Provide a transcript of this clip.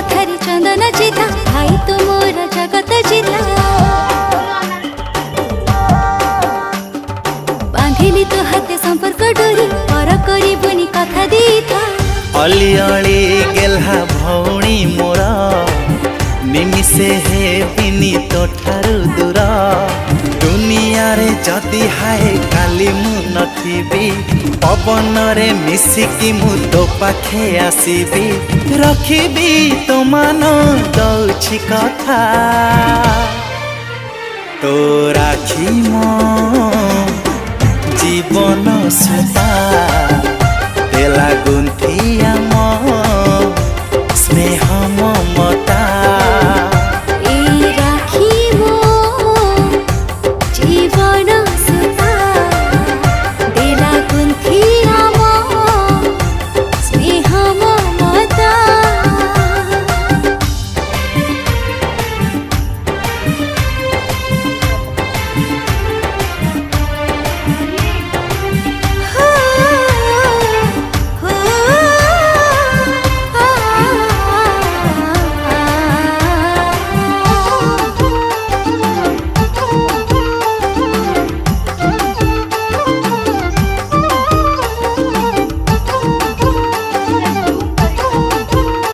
कथारी चंदन चिता भाई तू मोर जगत चिता बांधिली तो हाथे संपर्क डोरी पर करी बुनी कथा दीथा अली अली गेल्हा भौणी मोरा निमिषे हे बिनी तो ठारू दूर दुनिया रे जदि हाय काली मु नथिबी पवन रे मिसिकी मु तो पाखे आसीबी रखिबी तो मान दउछि कथा तो राखी मो जीवन सुता तेला गुंथिया मो